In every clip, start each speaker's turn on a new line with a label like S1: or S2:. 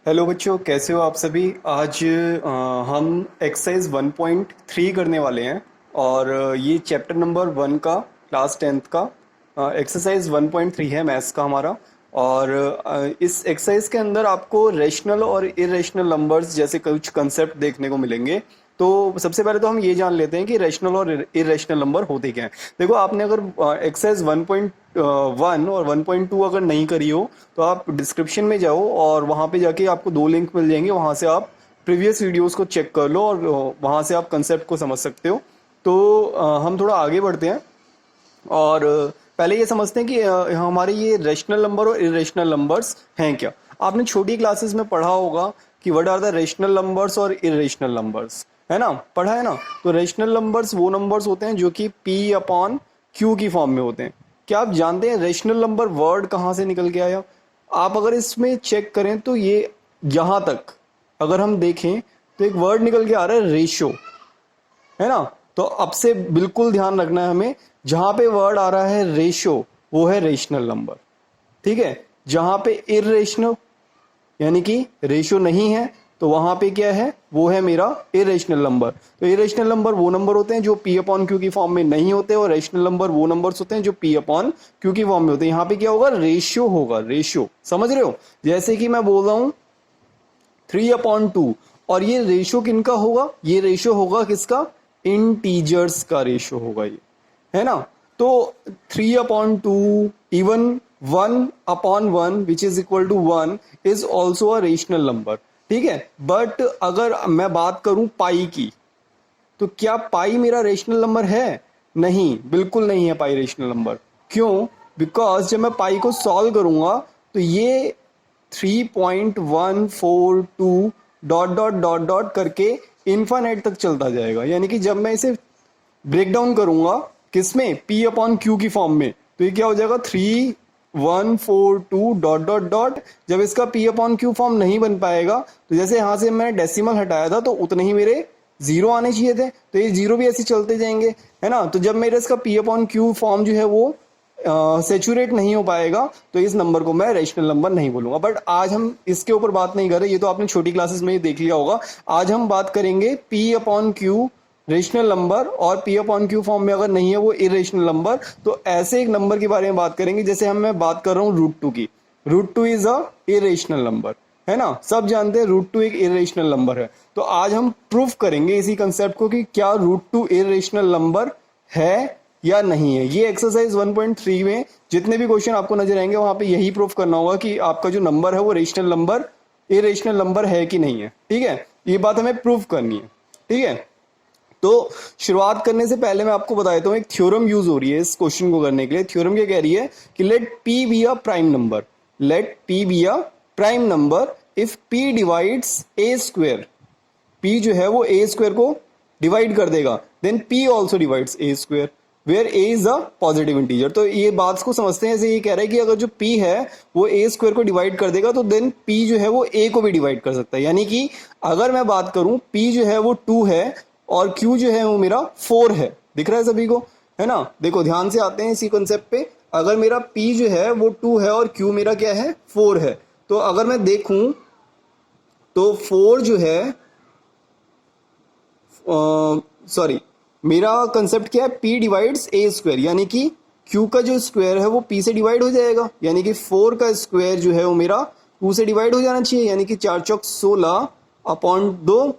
S1: Hello बच्चों, कैसे हो आप सभी। आज हम एक्सरसाइज 1.3 करने वाले हैं और ये चैप्टर नंबर 1 का क्लास 10th का एक्सरसाइज 1.3 है मैथ्स का हमारा। और इस एक्सरसाइज के अंदर आपको रेशनल और इरेशनल नंबर्स जैसे कुछ कंसेप्ट देखने को मिलेंगे। तो सबसे पहले तो हम ये जान लेते हैं कि रेशनल और इरेशनल नंबर होते क्या हैं। देखो, आपने अगर एक्सरसाइज 1.1 और 1.2 अगर नहीं करी हो तो आप डिस्क्रिप्शन में जाओ और वहाँ पे जाके आपको दो लिंक मिल जाएंगे। वहाँ से आप प्रीवियस वीडियोस को चेक कर लो और वहाँ से आप कंसेप्ट को समझ सकते हो। तो हम थोड़ा आगे बढ़ते हैं और पहले ये समझते हैं कि हमारे ये रेशनल नंबर और इरेशनल नंबर्स हैं क्या। आपने छोटी क्लासेस में पढ़ा होगा कि what are the rational numbers और इरेशनल नंबर्स, है ना, पढ़ा है ना। तो रेशनल नंबर्स वो नंबर्स होते हैं जो कि पी अपॉन क्यू की फॉर्म में होते हैं। क्या आप जानते हैं रेशनल नंबर वर्ड कहाँ से निकल के आया? आप अगर इसमें चेक करें तो ये यहां तक अगर हम देखें तो एक वर्ड निकल के आ रहा है रेशो, है ना। तो अब से बिल्कुल ध्यान रखना है हमें, जहां पे वर्ड आ रहा है रेशो वो है रेशनल नंबर, ठीक है। जहां पे इरेशनल यानी कि रेशो नहीं है तो वहां पे क्या है, वो है मेरा इरेशनल नंबर। तो इरेशनल नंबर वो नंबर होते हैं जो पी अपॉन क्यू की फॉर्म में नहीं होते और रेशनल नंबर वो नंबर्स होते हैं जो पी अपॉन क्यू की फॉर्म में होते हैं। यहाँ पे क्या होगा, रेशियो होगा, रेशियो, समझ रहे हो। जैसे कि मैं बोल रहा हूं 3/2 और ये रेशियो किनका होगा, ये रेशियो होगा किसका, इंटीजर्स का रेशियो होगा ये, है ना। तो 3/2 even 1/1 which is equal to 1 is also a rational number, ठीक है। बट अगर मैं बात करूं पाई की, तो क्या पाई मेरा रेशनल नंबर है? नहीं, बिल्कुल नहीं है पाई रेशनल नंबर। क्यों? बिकॉज जब मैं पाई को सॉल्व करूंगा तो ये 3.142 डॉट डॉट डॉट डॉट करके इन्फानेट तक चलता जाएगा। यानी कि जब मैं इसे ब्रेक डाउन करूंगा किसमें, पी अपॉन क्यू की फॉर्म में, तो ये क्या हो जाएगा 3.142 डॉट डॉट डॉट। जब इसका पी अपॉन क्यू फॉर्म नहीं बन पाएगा तो जैसे यहां से मैंने डेसिमल हटाया था तो उतने ही मेरे जीरो आने चाहिए थे, तो ये जीरो भी ऐसे चलते जाएंगे, है ना। तो जब मेरे इसका पी अपॉन क्यू फॉर्म जो है वो सेचुरेट नहीं हो पाएगा तो इस नंबर को मैं रेशनल नंबर नहीं बोलूंगा। बट आज हम इसके ऊपर बात नहीं कर रहे, ये तो आपने छोटी क्लासेस में ही देख लिया होगा। आज हम बात करेंगे P upon Q rational number, और पी अपॉन क्यू फॉर्म में अगर नहीं है वो इरेशनल नंबर। तो ऐसे एक नंबर के बारे में बात करेंगे, जैसे मैं बात कर रहा हूँ √2 की। √2 इज अ इरेशनल नंबर, है ना, सब जानते हैं √2 एक इरेशनल नंबर है। तो आज हम प्रूफ करेंगे इसी कंसेप्ट को कि क्या √2 इरेशनल नंबर है या नहीं है। ये एक्सरसाइज 1.3 में जितने भी क्वेश्चन आपको नजर आएंगे वहां पे यही प्रूफ करना होगा कि आपका जो नंबर है वो रेशनल नंबर इरेशनल नंबर है कि नहीं है, ठीक है। ये बात हमें प्रूफ करनी है, ठीक है। तो शुरुआत करने से पहले मैं आपको बता देता हूं, एक थ्योरम यूज हो रही है इस क्वेश्चन को करने के लिए। थ्योरम क्या कह रही है कि let P be a prime number, let P be a prime number if P divides A square. P जो है वो ए स्क्वेयर को डिवाइड कर देगा, then P also divides A square where A is a positive integer. तो ये बात को समझते हैं, ऐसे ये कह रहा है कि अगर जो पी है वो ए स्क्वेयर को डिवाइड कर देगा तो देन पी जो है वो ए को भी डिवाइड कर सकता है। यानी कि अगर मैं बात करूं पी जो है वो 2 है और क्यू जो है वो मेरा 4 है। दिख रहा है सभी को, है ना। देखो ध्यान से आते हैं इसी कंसेप्ट पे। अगर मेरा पी जो है वो 2 है और क्यू मेरा क्या है, 4 है, तो अगर मैं देखूं तो 4 जो है, सॉरी, मेरा कंसेप्ट क्या है, पी डिवाइड्स ए स्क्वायर, यानी कि क्यू का जो स्क्वायर है वो पी से डिवाइड हो जाएगा। यानी कि 4 का स्क्वायर जो है वो मेरा 2 से डिवाइड हो जाना चाहिए, यानी कि 4 चौक 16 अपॉन 2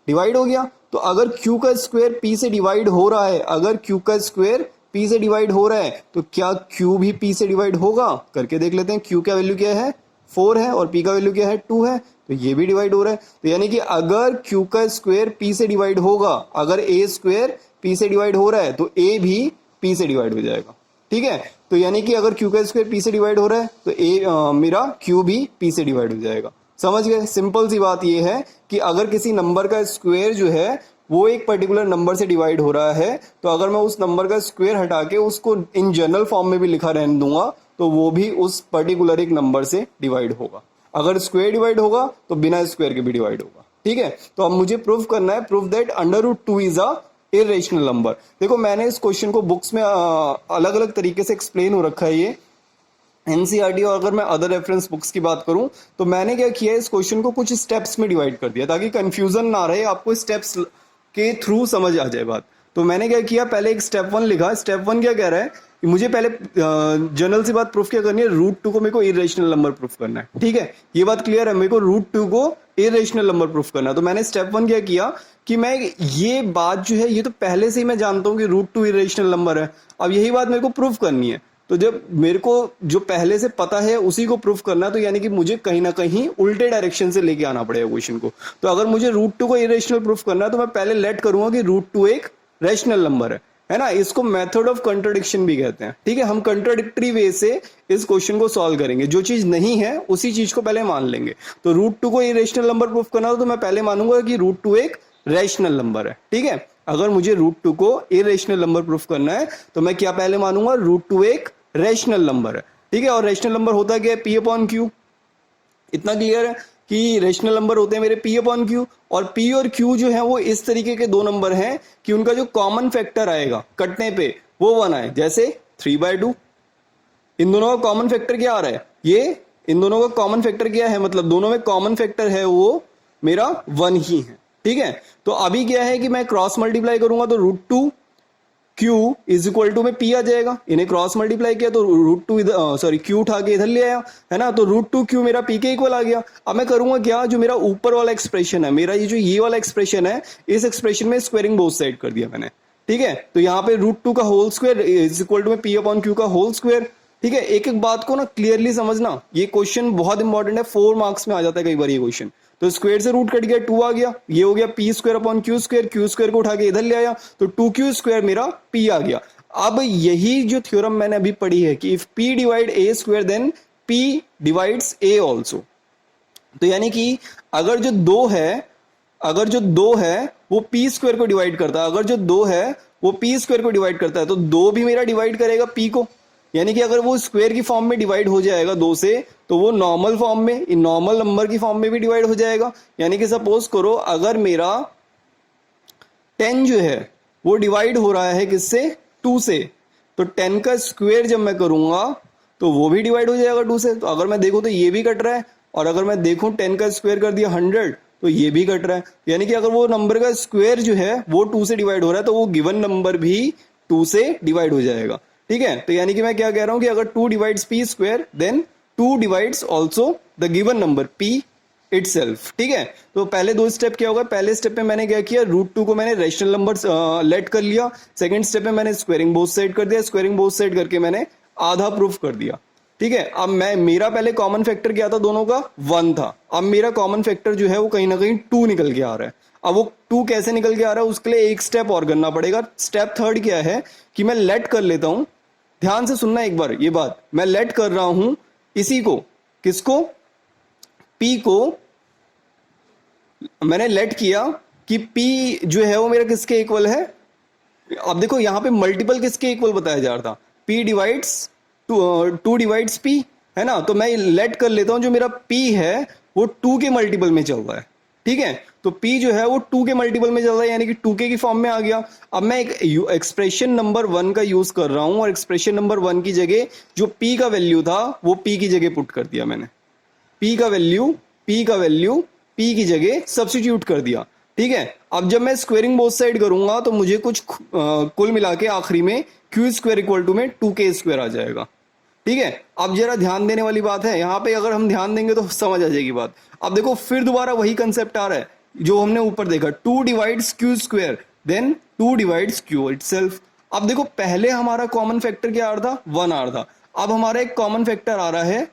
S1: डिवाइड हो गया। तो अगर क्यू का स्क्वायर पी से डिवाइड हो रहा है, अगर क्यू का स्क्वायर पी से डिवाइड हो रहा है तो क्या क्यू भी पी से डिवाइड होगा? करके देख लेते हैं। क्यू का वैल्यू क्या है, 4 है, और पी का वैल्यू क्या है, 2 है, तो ये भी डिवाइड हो रहा है। तो यानी कि अगर क्यू का स्क्वायर पी से डिवाइड होगा, अगर ए स्क्वायर पी से डिवाइड हो रहा है तो ए भी पी से डिवाइड हो जाएगा, ठीक है। तो यानी कि अगर क्यू का स्क्वायर पी से डिवाइड हो रहा है तो मेरा क्यू भी पी से डिवाइड हो जाएगा। समझ गए? सिंपल सी बात ये है कि अगर किसी नंबर का स्क्वायर जो है वो एक पर्टिकुलर नंबर से डिवाइड हो रहा है, तो अगर मैं उस नंबर का स्क्वायर हटा के उसको इन जनरल फॉर्म में भी लिखा रहने दूंगा तो वो भी उस पर्टिकुलर एक नंबर से डिवाइड होगा। अगर स्क्वायर डिवाइड होगा तो बिना स्क्वायर के भी डिवाइड होगा, ठीक है। तो अब मुझे प्रूफ करना है, proof that √2 is a irrational number. देखो मैंने इस क्वेश्चन को बुक्स में अलग अलग तरीके से एक्सप्लेन हो रखा है ये, एनसीईआरटी और अगर मैं अदर रेफरेंस बुक्स की बात करूं तो मैंने क्या किया है, इस क्वेश्चन को कुछ स्टेप्स में डिवाइड कर दिया ताकि कंफ्यूजन ना रहे, आपको स्टेप्स के थ्रू समझ आ जाए बात। तो मैंने क्या किया, पहले एक स्टेप 1 लिखा। स्टेप 1 क्या कह रहा है कि मुझे पहले जनरल सी बात प्रूफ क्या करनी है, रूट 2 को मेरे को इरेशनल नंबर प्रूफ करना है। ठीक है, ये बात क्लियर है, मेरे को रूट 2 को इरेशनल नंबर प्रूफ करना है। तो मैंने स्टेप 1 क्या किया कि मैं ये बात जो है ये तो पहले से ही मैं जानता हूं कि रूट 2 इरेशनल नंबर है, अब यही बात मेरे को प्रूफ करनी है। तो जब मेरे को जो पहले से पता है उसी को प्रूफ करना, तो यानी कि मुझे कहीं ना कहीं उल्टे डायरेक्शन से लेके आना पड़ेगा क्वेश्चन को। तो अगर मुझे रूट 2 को इरेशनल प्रूफ करना है तो मैं पहले लेट करूंगा कि रूट 2 एक रैशनल नंबर है ना। इसको मेथड ऑफ कंट्राडिक्शन भी कहते हैं। ठीक है, हम कंट्राडिक्टरी वे से इस क्वेश्चन को सॉल्व करेंगे, जो चीज नहीं है उसी चीज को पहले मान लेंगे। तो रूट 2 को इरेशनल नंबर प्रूफ करना हो तो मैं पहले मानूंगा कि रूट 2 एक रैशनल नंबर है। ठीक है, अगर मुझे रूट 2 को इरेशनल नंबर प्रूफ करना है तो मैं क्या पहले मानूंगा, रूट 2 एक रैशनल नंबर है। ठीक है, और रैशनल नंबर होता क्या है, पी अपॉन क्यू। इतना क्लियर है कि रैशनल नंबर होते हैं मेरे पी अपॉन क्यू, और पी और क्यू जो है वो इस तरीके के दो नंबर हैं कि उनका जो कॉमन फैक्टर आएगा कटने पे वो 1 आए। जैसे 3/2, इन दोनों का कॉमन फैक्टर क्या आ रहा है, ये इन दोनों का कॉमन फैक्टर क्या है, मतलब दोनों में कॉमन फैक्टर है वो मेरा 1 ही है। ठीक है, तो अभी क्या है कि मैं क्रॉस मल्टीप्लाई करूंगा तो root 2 Q is equal to में P आ जाएगा। इन्हें क्रॉस मल्टीप्लाई किया तो रूट 2 इधर, सॉरी Q उठा के इधर ले आया, है ना। तो रूट 2 Q मेरा P के इक्वल आ गया। अब मैं करूंगा क्या, जो मेरा ऊपर वाला एक्सप्रेशन है, मेरा ये वाला एक्सप्रेशन है, इस एक्सप्रेशन में स्क्वायरिंग बोथ साइड कर दिया मैंने। ठीक है, तो यहाँ पे रूट 2 का whole square is equal to में P अपॉन Q का होल स्क्वायर। ठीक है, एक एक बात को ना क्लियरली समझना, ये क्वेश्चन बहुत इंपॉर्टेंट है, 4 मार्क्स में आ जाता है कई बार ये क्वेश्चन। तो स्क्वायर से रूट कट गया, 2 आ गया, ये हो गया P square upon Q square, Q square को उठा के इधर ले आया तो 2Q स्क्वायर मेरा P आ गया। अब यही जो थ्योरम मैंने अभी पढ़ी है कि if P divide A square then P divides A also. तो यानी कि अगर जो दो है वो P स्क्वायर को डिवाइड करता है, अगर जो 2 है वो P स्क्वायर को डिवाइड करता है, तो 2 भी मेरा डिवाइड करेगा P को। यानी कि अगर वो स्क्वायर की फॉर्म में डिवाइड हो जाएगा 2 से, तो वो नॉर्मल फॉर्म में, नॉर्मल नंबर की फॉर्म में भी डिवाइड हो जाएगा। यानी कि सपोज करो अगर मेरा 10 जो है वो डिवाइड हो रहा है किससे, 2 से, तो 10 का स्क्वायर जब मैं करूंगा तो वो भी डिवाइड हो जाएगा 2 से। तो अगर मैं देखूं तो ये भी कट रहा है, और अगर मैं देखूं 10 का स्क्वायर कर दिया 100 तो ये भी कट रहा है। यानी कि अगर वो नंबर का स्क्वायर जो है वो 2 से डिवाइड हो रहा है तो वो गिवन नंबर भी 2 से डिवाइड हो जाएगा। ठीक है, तो यानी कि मैं क्या कह रहा हूं कि अगर 2 divides P square then 2 divides also the given number P itself. ठीक है, तो पहले 2 स्टेप क्या होगा, पहले स्टेप में मैंने क्या किया, रूट 2 को मैंने रैशनल नंबर लेट कर लिया। सेकंड स्टेप में मैंने स्क्वायरिंग बोथ साइड कर दिया, स्क्वायरिंग बोथ साइड करके मैंने आधा प्रूफ कर दिया। ठीक है, अब मेरा पहले कॉमन फैक्टर क्या था, दोनों का 1 था। अब मेरा कॉमन फैक्टर जो है वो कहीं ना कहीं 2 निकल के आ रहा है। अब वो 2 कैसे निकल के आ रहा है, उसके लिए एक स्टेप और करना पड़ेगा। स्टेप 3 क्या है कि मैं लेट कर लेता हूं, ध्यान से सुनना एक बार ये बात, मैं लेट कर रहा हूं इसी को, किसको, P को मैंने लेट किया कि P जो है वो मेरा किसके इक्वल है। अब देखो यहां पे मल्टीपल किसके इक्वल बताया जा रहा था, P डिवाइड्स 2 डिवाइड्स P, है ना। तो मैं लेट कर लेता हूं जो मेरा P है वो 2 के मल्टीपल में चल रहा है। ठीक है, तो P जो है वो 2 के मल्टीपल में चल रहा है, यानी कि 2K की फॉर्म में आ गया। अब मैं एक एक्सप्रेशन नंबर 1 का यूज कर रहा हूं, और एक्सप्रेशन नंबर 1 की जगह जो P का वैल्यू था वो P की जगह पुट कर दिया मैंने, P का वैल्यू P की जगह सब्स्टिट्यूट कर दिया। ठीक है, अब जब मैं स्क्वायरिंग बोथ साइड करूंगा तो मुझे कुछ कुल मिला के आखिरी में Q स्क्वायर इक्वल टू में 2K स्क्वायर आ जाएगा। ठीक है, अब जरा ध्यान देने वाली बात है यहाँ पे, अगर हम ध्यान देंगे तो समझ आ जाएगी बात। अब देखो फिर दोबारा वही कंसेप्ट आ रहा है जो हमने ऊपर देखा, 2 divides Q square then 2 divides Q itself. अब देखो पहले हमारा कॉमन फैक्टर क्या आ रहा था, 1 आ रहा था, अब हमारा एक कॉमन फैक्टर आ रहा है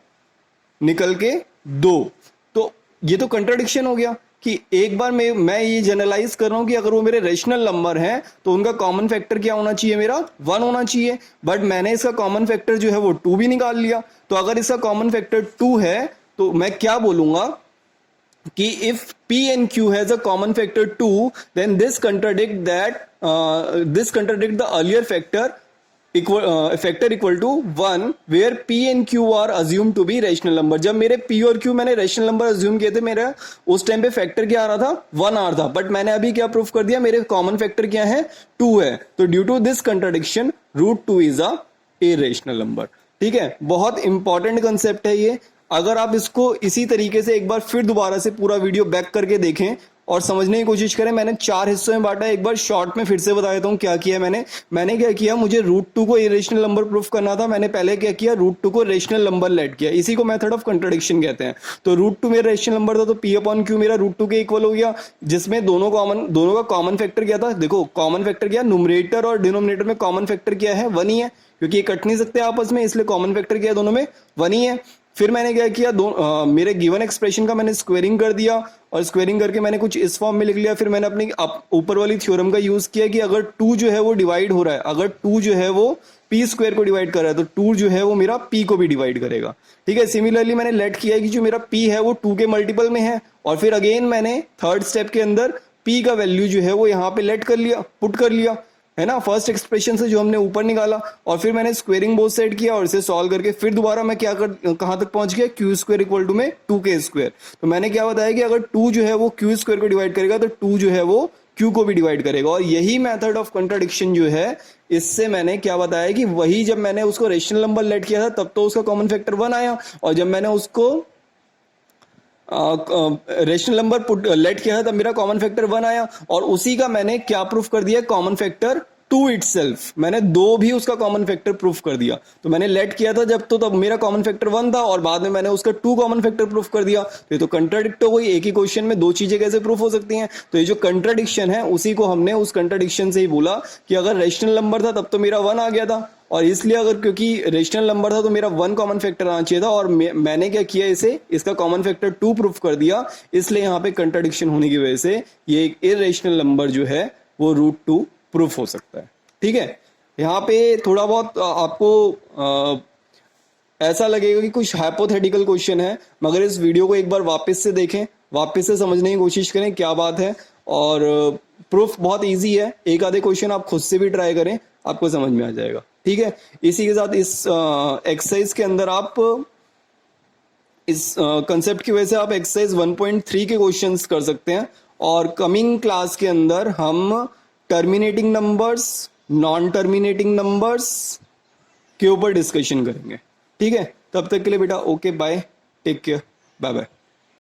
S1: निकल के 2। तो ये तो कंट्राडिक्शन हो गया कि एक बार मैं ये जनरलाइज कर रहा हूं कि अगर वो मेरे रेशनल नंबर हैं तो उनका कॉमन फैक्टर क्या होना चाहिए, मेरा 1 होना चाहिए। बट मैंने इसका कॉमन फैक्टर जो है वो 2 भी निकाल लिया। तो अगर इसका कॉमन फैक्टर 2 है तो मैं क्या बोलूंगा कि if P and Q has a common factor 2 then this contradict the earlier factor equal to 1 where P and Q are assumed to be rational number। जब मेरे P और Q मैंने rational number assume किए थे, मेरा उस time पे factor क्या आ रहा था, 1 आ रहा था। बट मैंने अभी क्या प्रूफ कर दिया, मेरे कॉमन फैक्टर क्या है, 2 है। तो due to this contradiction root 2 is a irrational number. ठीक है, बहुत इंपॉर्टेंट कंसेप्ट है ये। अगर आप इसको इसी तरीके से एक बार फिर दोबारा से पूरा वीडियो बैक करके देखें और समझने की कोशिश करें, मैंने 4 हिस्सों में बांटा है। एक बार शॉर्ट में फिर से बता देता हूँ क्या किया मैंने क्या किया, मुझे रूट 2 को इरेशनल नंबर प्रूफ करना था। मैंने पहले क्या किया, रूट 2 को रेशनल नंबर लेट किया, इसी को मेथड ऑफ कंट्राडिक्शन कहते हैं। तो रूट 2 मेरा रेशनल नंबर था, तो पी अपॉन क्यू मेरा रूट 2 के इक्वल हो गया, जिसमें दोनों का कॉमन फैक्टर क्या था। देखो कॉमन फैक्टर क्या, न्यूमरेटर और डिनोमिनेटर में कॉमन फैक्टर क्या है, 1 ही है, क्योंकि ये कट नहीं सकते आपस में, इसलिए कॉमन फैक्टर क्या है दोनों में, 1 ही है। फिर मैंने क्या किया, मेरे गिवन एक्सप्रेशन का मैंने स्क्वेयरिंग कर दिया, और स्क्वेयरिंग करके मैंने कुछ इस फॉर्म में लिख लिया। फिर मैंने अपनी ऊपर वाली थ्योरम का यूज किया कि अगर 2 जो है वो डिवाइड हो रहा है, अगर 2 जो है वो पी स्क्वायर को डिवाइड कर रहा है, तो 2 जो है वो मेरा पी को भी डिवाइड करेगा। ठीक है, सिमिलरली मैंने लेट किया कि जो मेरा पी है वो 2 के मल्टीपल में है, और फिर अगेन मैंने थर्ड स्टेप के अंदर पी का वैल्यू जो है वो यहाँ पे लेट कर लिया, पुट कर लिया, है ना, फर्स्ट एक्सप्रेशन से जो हमने ऊपर निकाला। और फिर मैंने स्क्वेयरिंग बोथ साइड किया और इसे सॉल्व करके फिर दोबारा मैं कहां तक पहुंच गया, क्यू स्क्वायर इक्वल टू में 2k स्क्वायर। तो मैंने क्या बताया कि अगर 2 जो है वो क्यू स्क्वायर को डिवाइड करेगा, तो 2 जो है वो क्यू को भी डिवाइड करेगा। और यही मेथड ऑफ कंट्राडिक्शन जो है, इससे मैंने क्या बताया कि वही जब मैंने उसको रेशनल नंबर लेट किया था तब तो उसका कॉमन फैक्टर 1 आया, और जब मैंने उसको रेशनल नंबर लेट किया था तब मेरा कॉमन फैक्टर 1 आया। और उसी का मैंने क्या प्रूफ कर दिया, कॉमन फैक्टर 2 इटसेल्फ, मैंने 2 भी उसका कॉमन फैक्टर प्रूफ कर दिया। तो मैंने लेट किया था जब, तो तब मेरा कॉमन फैक्टर 1 था, और बाद में मैंने उसका 2 कॉमन फैक्टर प्रूफ कर दिया। तो ये तो कंट्राडिक्ट हो गई, एक ही क्वेश्चन में 2 चीजें कैसे प्रूफ हो सकती हैं। तो ये जो कंट्राडिक्शन है उसी को हमने उस कंट्राडिक्शन से ही बोला कि अगर रेशनल नंबर था तब तो मेरा 1 आ गया था, और इसलिए अगर क्योंकि रेशनल नंबर था तो मेरा 1 कॉमन फैक्टर आना चाहिए था, और मैंने क्या किया, इसका कॉमन फैक्टर 2 प्रूफ कर दिया। इसलिए यहाँ पे कंट्राडिक्शन होने की वजह से ये एक इरेशनल नंबर जो है वो रूट 2 प्रूफ हो सकता है। ठीक है, यहाँ पे थोड़ा बहुत आपको ऐसा लगेगा कि कुछ हाइपोथेटिकल क्वेश्चन है, मगर इस वीडियो को एक बार वापस से देखें, वापस से समझने की कोशिश करें क्या बात है। और प्रूफ बहुत इजी है, एक आधे क्वेश्चन आप खुद से भी ट्राई करें, आपको समझ में आ जाएगा। ठीक है, इसी के साथ इस एक्सरसाइज के अंदर आप इस कंसेप्ट की वजह से आप एक्सरसाइज 1.3 के क्वेश्चंस कर सकते हैं, और कमिंग क्लास के अंदर हम terminating numbers, non terminating numbers के ऊपर डिस्कशन करेंगे। ठीक है, तब तक के लिए बेटा okay bye, take care, bye bye.